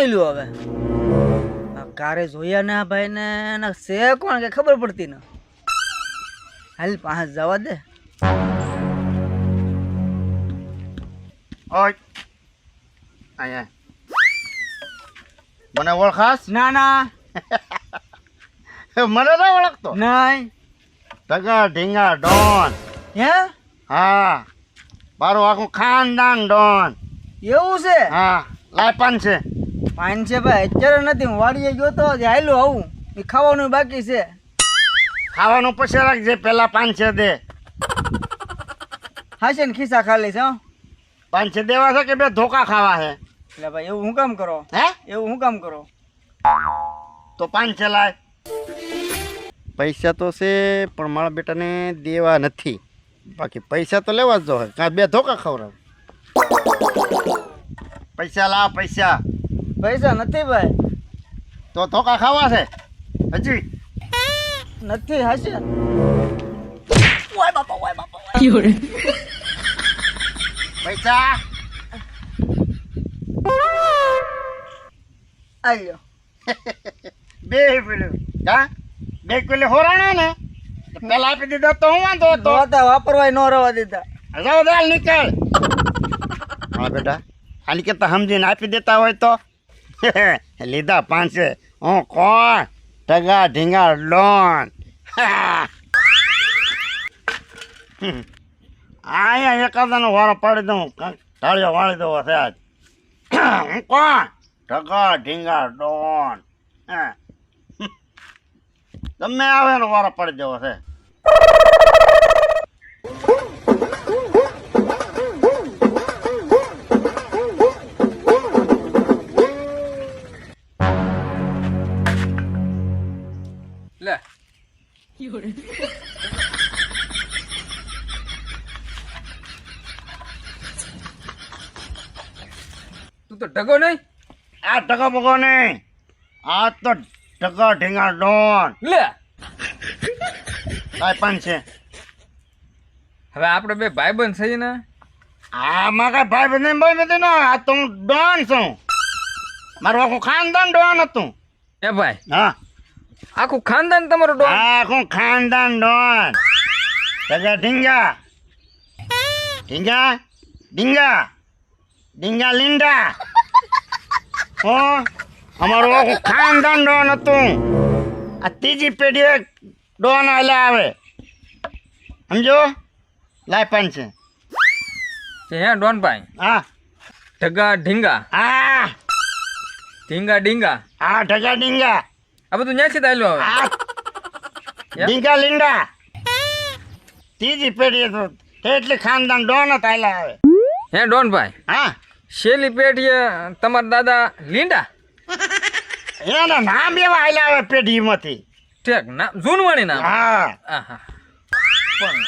એલું હવે આ કારે જોયા ને આ ભાઈ ને છે કોણ કે ખબર પડતી ન હાલ પાંચ જવા દે ઓય આયા મને ઓળખાસ ના ના મને ના ઓળખતો નહીં ટકા ઢીંગા ડોન હે હા મારું આખું ખાનદાન ડોન એવું છે હા લાયપાન છે ફાઇન છે ભાઈ અત્યારે નથી હું વાડીએ ગયો તો હાલું આવું એ ખાવાનું બાકી છે ખાવાનું પછી રાખજે પેલા 500 દે હાશે ને ખિસ્સા ખાલી છે 500 દેવા છે કે બે ધોકા ખાવા છે એટલે ભાઈ એવું હું કામ કરો હે એવું હું કામ કરો તો 500 લાય પૈસા તો છે પણ મારા બેટાને દેવા નથી બાકી પૈસા તો લેવા જ જો કાં બે ધોકા ખવડાવ પૈસા લાવ પૈસા પૈસા નથી ભાઈ તો ધોકા ખાવા છે હજી નથી હાશે પૈસા આલ્યો બે પેલું હા બે પેલે હોરાણા ને પેલા આપી દીધો તો હું વાંધો હતો તો વાપરવાય ન રવા દીધા જાઓ દાલ નીકળ હા બેટા આની કરતા સમજીને આપી દેતા હોય તો લીધા 500 હું કોણ ટગા ઢીંગા લોન અહીંયા એકાદાનો વારો પાડી દઉં ટાળીઓ વાળી દઉં હશે આજ હું કોણ ટગા ઢીંગા ડોન ગમે આવે એનો વારો પડી જવો છે લે તું તો ઢગો નહીં આ ટકા બગો નહીં આ તો ટકા ઢીંગા ડોન લે કાંઈ પણ છે હવે આપણે બે ભાઈબંધ થઈ ને આમાં કઈ ભાઈ બંધ ભાઈ નથી ને આ તો હું ડોન છું મારું આખું ખાનદાન ડોન હતું એ ભાઈ હા આખું ખાનદાન તમારું ડોન આખું ખાનદાન ડોન ટકા ઢીંગા ઢીંગા ઢીંગા ઢીંગા લીંડા હો અમારું આખું ખાનદાન ડોન હતું આ ત્રીજી પેઢી ડોન એટલે આવે સમજો લાયપાન છે હે ડોન ભાઈ હા ઢગા ઢીંગા હા ઢીંગા ડીંગા હા ઢગા ડીંગા આ બધું ન્યાથી તાલ્યો હવે હા ડીંગા લીંડા ત્રીજી પેઢી તો એટલી ખાનદાન ડોન જ આયલા આવે હે ડોન ભાઈ હા શેલી પેઢીએ તમારા દાદા લીંડા એના નામ એવા આયલા આવે પેઢીમાંથી ઠેક ના જૂનવાણી નામ હા આહા પણ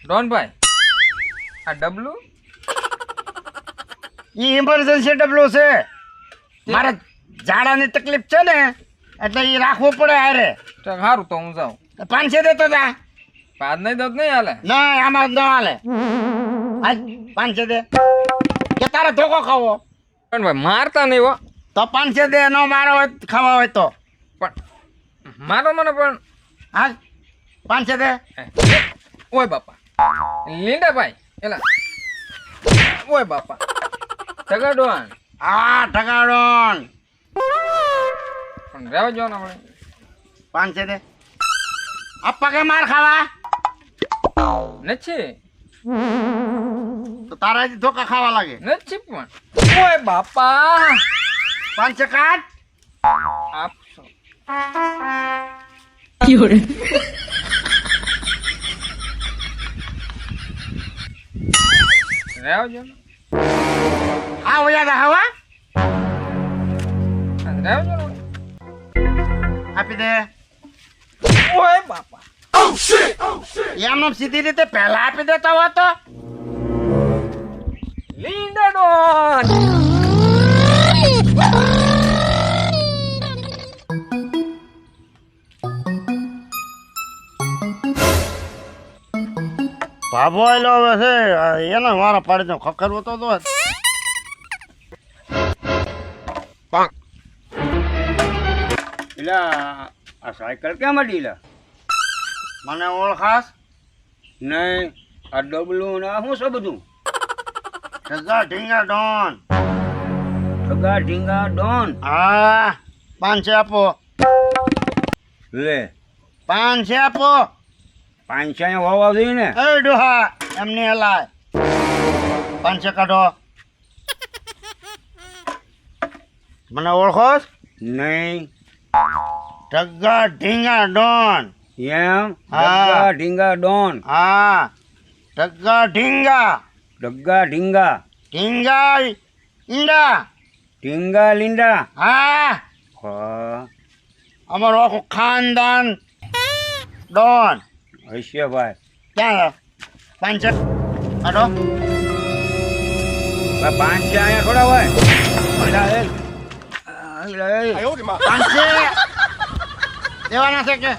ડોન ભાઈ આ ડબલું ઈ ઇમરજન્સી ડબલું છે મારે ઝાડાની તકલીફ છે ને એટલે ઈ રાખવું પડે હારે ઠેક સારું તો હું જાઉં 500 દેતો તા પાદ નહીં દઉં નહીં હાલે ના આમાં ન હાલે હાલ 500 દે કે તારે ધોકો ખાવો ડોન ભાઈ મારતા નહીં હો તો 500 દે નો મારો હોય ખાવા હોય તો પણ મારો મને પણ હાલ 500 દે ઓય બાપા લીંડા ભાઈ એલા ઓય બાપા ઢગા ડોન આ ઠગાડોન પણ રહેવા જો ને આપણે 500 દે અપ્પા કે માર ખાવા નથી તો તારા ધોકા ખાવા લાગે નથી પણ ઓય બાપા 500 કાઢ આપશો રહેવા જો ને આ વયા હવા રહેવા જો ને આપી દે ઓય બાપા એમનો સીધી રીતે પહેલા આપી દેતા હોત તો લીંડા ડોન ભાભો આવેલો હવે છે એને મારા પાડી દો ખખરવો તો એટલે આ સાયકલ કેમ અડી લે? મને ઓળખાસ? નહીં, આ ડબલું ને આ શું છે બધું? ઢગા ઢીંગા ડોન. ઠગા ઢીંગા ડોન. હા 500 આપો. લે 500 આપો. 500 વાવા જોઈએ ને. એ ડોહા એમને હલાય. 500 કાઢો. મને ઓળખો છો? નહીં. ઢગા ઢીંગા ડોન. એમ? હા. ઠગા ઢીંગા ડોન. હા ઢગા ઢીંગા. ઠગા ઢીંગા. ઢીંગા ઈંડા. ઢીંગા લીંડા. હા હા અમારું આખું ખાનદાન ડોન. હશે ભાઈ. ક્યાં 500 કાઢો. 500 અહીંયા થોડા હોય. અલા, એ. અલા, એ. 500 દેવાના છે કે?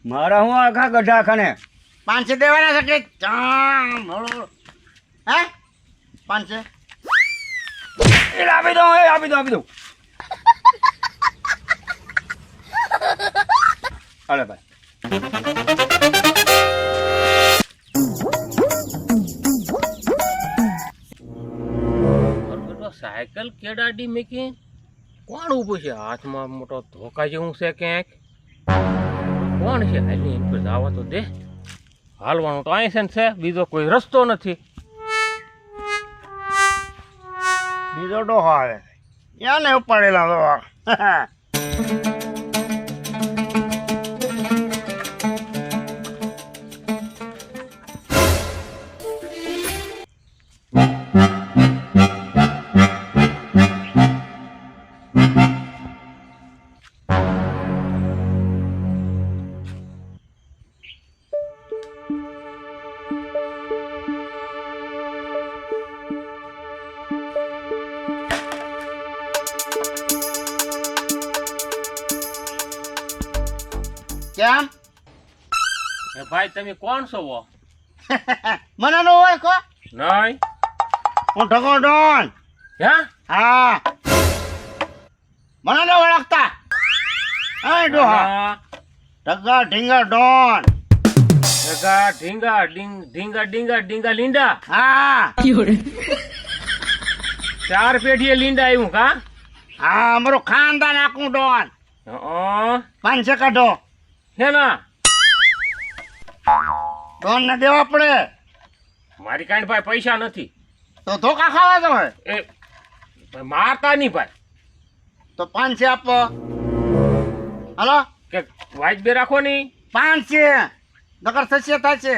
મારા હું આખા ગઢા ખાને. 500 દેવાના છે કે? હે 500 એ આપી દો, એ આપી દો, આપી દો. અલે ભાઈ. સાયકલ કેડાડી મેકી કોણ ઊભું છે? હાથમાં મોટો ધોકા જેવું છે ક્યાંક. કોણ છે? હાલી એમ પર જવા તો દે. હાલવાનું તો અહીં છે, બીજો કોઈ રસ્તો નથી. બીજો ડોહો આવે. યાને ઉપાડેલા ડોહા. કેમ? એ ભાઈ તમે કોણ છો? મને નો હોય કો? નહીં. હું ઢગો ડોન. હે? હા મને નો ઓળખતા? એ ડોહા હા. ઢગા ઢીંગા ડોન. ઠગા ઢીંગા ઢીંગા ઢીંગા ઢીંગા લીંડા. હા 4 પેઢીએ લીંડા આવ્યું કા? હા અમારું ખાનદાન આખું ડોન. હં. 500 કાઢો. હે ના? ડોન ને દેવા પડે. મારી કાંઈ ભાઈ પૈસા નથી. તો ધોકા ખાવા તો હોય એ ભાઈ મારતા નહીં ભાઈ. તો 500 આપો. હાલો કે વાજબી રાખો નહીં. 500 નકર થશે થશે.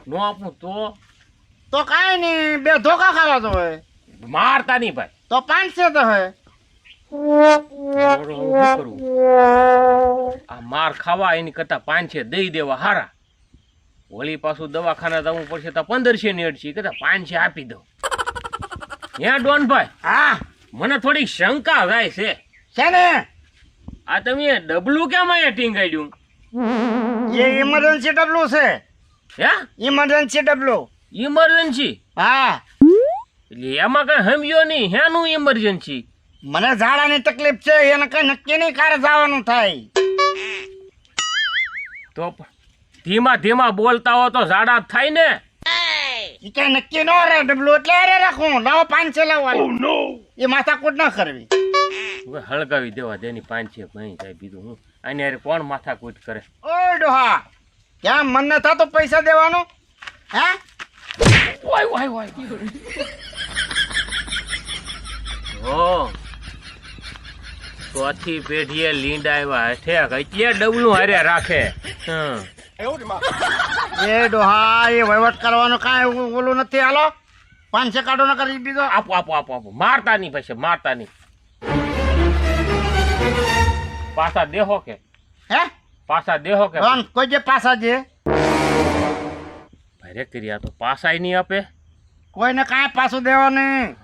નો આપું તો કાંઈ નહીં 2 ધોકા ખાવા તો હોય મારતા નહીં ભાઈ. તો 500 તો હોય. શું કરું? આ માર ખાવા એની કરતા 500 દઈ દેવા હારા. વળી પાછું દવાખાના જવું પડશે તો 1500 ની અડશી કરતા 500 આપી દો. હે ડોનભાઈ, હા મને થોડી શંકા થાય છે. છે ને આ તમે ડબલું કેમ અહીંયા ટીંગાડ્યું? એ ઇમરજન્સી ડબલું છે. હે ઇમરજન્સી ડબલું. ઇમરજન્સી? હા એટલે એમાં કઈ સમજ્યો નહીં. હેનું ઇમરજન્સી? મને ઝાડાની તકલીફ છે એને કઈ નક્કી નહીં કારે જવાનું થાય. તો ધીમા ધીમા બોલતા હો તો ઝાડા જ થાય ને. એ કઈ નક્કી ન રહે ડબલું એટલે અરે રાખું લાવો 500 લાવવાનું. એ માથાકૂટ ન કરવી. હવે હળગાવી દેવા દેની 500 નહીં થાય બીજું હું. આની હારે કોણ માથાકૂટ કરે? ઓય ડોહા ક્યાં મન ન થતું પૈસા દેવાનું? હે ઓય ઓય ઓય. ઓ ચોથી પેઢીએ લીંડા આવ્યા ઠેક એટલે ડબલું હારે રાખે. એ ડોહા એ વહીવટ કરવાનું કાંઈ ઓલું નથી. હાલો 500 કાઢો ન કરી બીજો. આપો આપો આપો આપો. મારતા નહીં પછી, મારતા નહીં. પાછા દેહો કે? હે પાછા દેહો કે? ડોન કોઈ જે પાસા જે ભાઈ કર્યા તો પાછા નહીં આપે. કોઈને કાંઈ પાછું દેવાનું.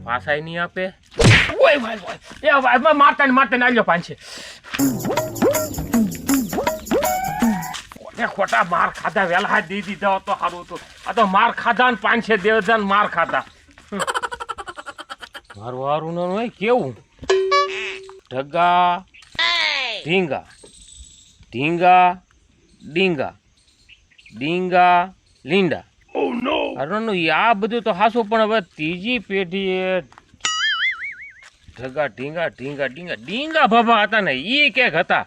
પાછા નહીં આપે. ઓય ભાઈ ઓય. એ ભાઈ મારતા ને આલ્યો 500. ખોટા માર ખાધા વેલા હાથ દઈ દીધા હોત તો સારું હતું. આ તો માર ખાધા ને 500 દેવદાન માર ખાધા. મારું હારું નાનું હોય કેવું ઢગા ઢીંગા ઢીંગા ડીંગા ડીંગા લીંડા અરનું આ બધું તો હાસું પણ હવે ત્રીજી પેઢીએ ઢગા ઢીંગા ઢીંગા ડીંગા ડીંગા બાબા હતા ને એ ક્યાંક હતા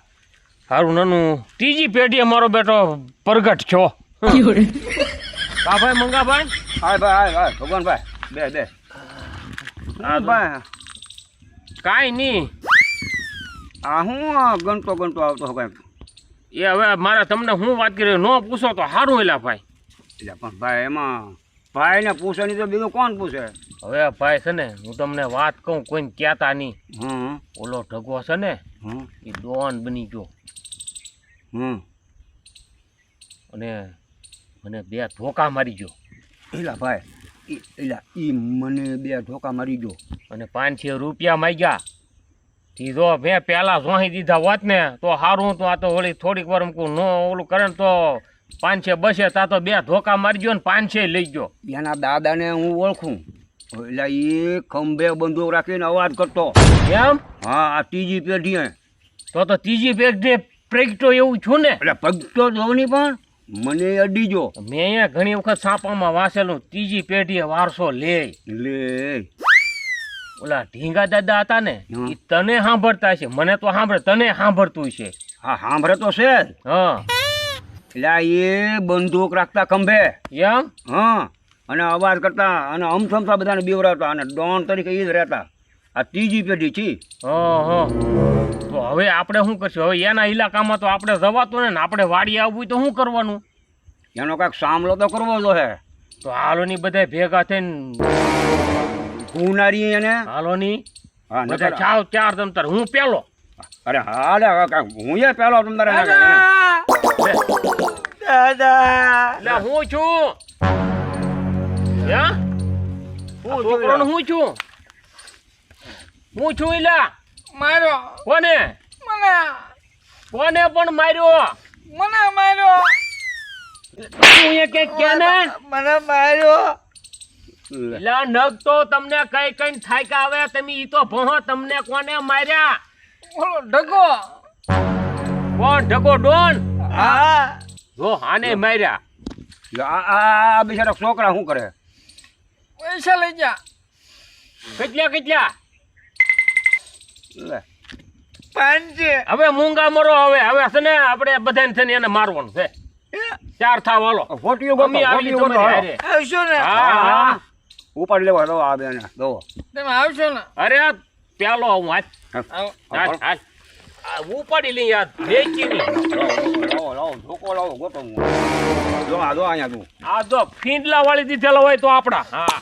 સારું નાનું ત્રીજી પેઢીએ મારો બેટો પ્રગટ છો કા ભાઈ મંગાભાઈ હાય ભાઈ હાય ભગવાનભાઈ બે બે હા ભાઈ કાંઈ નહીં આ હું ગણતો ગણતો આવતો કાંઈક એ હવે મારે તમને હું વાત કરી ન પૂછો તો સારું એલા ભાઈ એટલે પણ ભાઈ એમાં ભાઈને પૂછે નહીં તો બીજું કોણ પૂછે હવે ભાઈ છે ને હું તમને વાત કહું કોઈને કહેતા નહીં હમ ઓલો ઢગો છે ને હમ એ ડોન બની ગયો હમ અને મને બે ધોકા મારી ગયો એલા ભાઈ એલા ઈ મને બે ધોકા મારી ગયો અને 500 રૂપિયા માંગ્યા તીધો મેં પહેલા જોઈ દીધા હોત ને તો સારું તો આ તો વળી થોડીક વાર મૂકું નો ઓલું કરે ને તો 500 બસે તા તો બે ધોકા મારી ગયો ને 500 લઈ ગયો એના દાદાને હું ઓળખું એટલે એ ખંભે બંદૂક રાખીને અવાજ કરતો એમ હા આ ત્રીજી પેઢી તો ત્રીજી પેઢી પ્રેગટો એવું છું ને એટલે પગતો જોની પણ મને અડી જો મેં અહીંયા ઘણી વખત છાપામાં વાંચેલું ત્રીજી પેઢીએ વારસો લે લે ઓલા ઢીંગા દાદા હતા ને હમ. એ તને સાંભળતા છે મને તો સાંભળે તને સાંભળતું છે હા સાંભળે તો છે જ. હા એટલે આ એ બંદૂક રાખતા ખંભે એમ હા અને અવાજ કરતા અને અમથમતા બધાને બીવરાવતા અને ડોન તરીકે એ જ રહેતા આ ત્રીજી પેઢી છી હા તો હવે આપણે શું કરશું હવે એના ઇલાકામાં તો આપણે જવાતું ને આપણે વાડી આવવું તો શું કરવાનું એનો કાંઈક સામલો તો કરવો જોઈએ તો હાલોની બધા ભેગા થઈને ગુનારી એને હાલોની હા બધા નકર- ચાર ચાર તમતાર હું પેલો અરે હાલે હું એ પેલો તમારે એટલે હું છું હે? હું છું છોકરોને હું છું હું છું ઇલા માર્યો કોને મને કોને પણ માર્યો મને માર્યો તું એ કે ને મને માર્યો ઇલા નગ તો તમને કઈ કઈ થાક્યા આવે તમે ઈ તો ભણો તમને કોને માર્યા ઓલો ઢગો કોણ ઢગો ડોન હા જો આને માર્યા આ બિચારા છોકરા શું કરે પૈસા લઈ જા કેટલા કેટલા લે. 500 હવે મૂંગા મરો હવે હવે છે ને આપણે બધાને છે ને એને મારવાનું છે ચાર થાવ હાલો ફોટીઓ ગોતો, અમે આવી ફોટીઓ ગોતો, તમારી હાલો. હારે. આવશો ને હા હા ઉપાડ લેવા દો આ બેને દો તમે આવશો ને અરે આ પેલો હું હાલ આવો હાલ હાલ આ ઉપાડી લઈ યાર વેચી ની લાવો ધોકો લાવો ગોતો હું. જો આ જો અહીંયા તું આ જો ફીંડલા વાળી દીધેલો હોય તો આપડા હા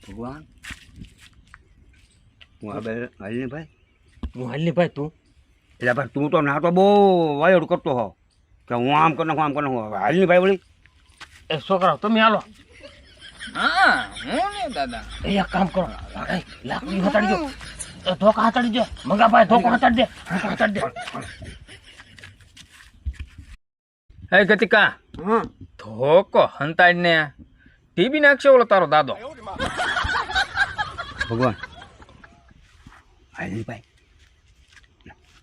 ભગવાન હું આ બે હાલને ભાઈ હું હાલ ની ભાઈ તું એટલે ભાઈ તું તો ના તો બહુ વાયડ કરતો હો કે હું આમ કરી નાખું આમ કરી નાખું હાલની ભાઈ વળી એ છોકરા તમે હાલો હા હું ને દાદા એ એક કામ કરો એ લાકડી હટાડી દો એ ધોકા હટાડી દો મંગા ભાઈ ધોકો હટાડી દે ધોકો હટાડી દે હે ગતિકા હા ધોકો હંતાડીને ટીબી નાખશે ઓલો તારો દાદો ભગવાન હાલની ભાઈ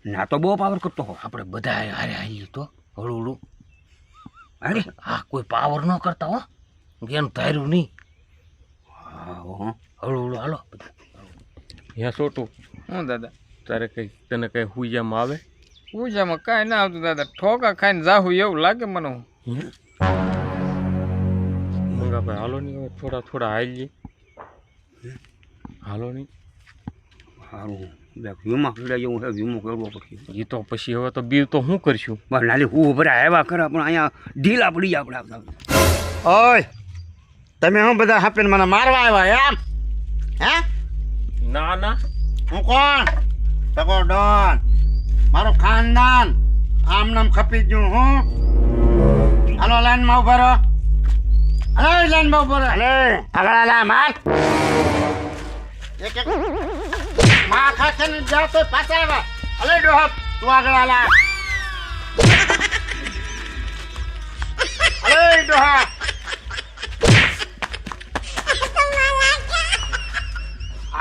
ના તો બહુ પાવર કરતો હો આપણે બધા હારે હાલી તો હળું હળું અરે હા કોઈ પાવર ન કરતા હો એનું ધાર્યું નહીં હા હો હળું હળું હાલો યા છોટું હું દાદા તારે કઈ તને કઈ હુજામાં આવે પૂજામાં કાંઈ ના આવતું દાદા ઠોકા ખાઈને જાહું એવું લાગે મને મંગા ભાઈ હાલો નહીં હવે થોડા થોડા હાલી હાલો નહીં સારું વીમા પીડા જેવું છે વીમો કરવો પડશે એ તો પછી હવે તો બીવ તો શું કરશું બસ નાલી હું ભરા આવ્યા ખરા પણ અહીંયા ઢીલા પડી જાય આપણે ઓય તમે હું બધા હાપીને મને મારવા આવ્યા એમ હે ના ના હું કોણ ટકો ડોન મારું ખાનદાન આમ નામ ખપી ગયું હું હાલો લાઈનમાં ઉભા રહો હાલો લાઈનમાં ઉભા રહો હાલે આગળ હાલા માર એક એક માં ખાશે ને જાવ તો પાછા આવ્યા હાલે ડોહા તું આગળ હાલા હાલે ડોહા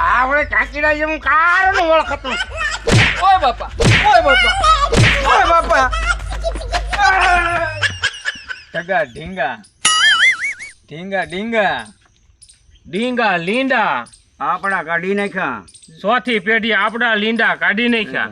આવડે કાચીડા જેવું કારનું ઓળખતું ઓય બાપા ઓય બાપા ઓય બાપા ટગા ઢીંગા ઢીંગા ઢીંગા ડીંગા લીંડા આપણા કાઢી નાખ્યા ચોથી પેઢી આપણા લીંડા કાઢી નાખ્યા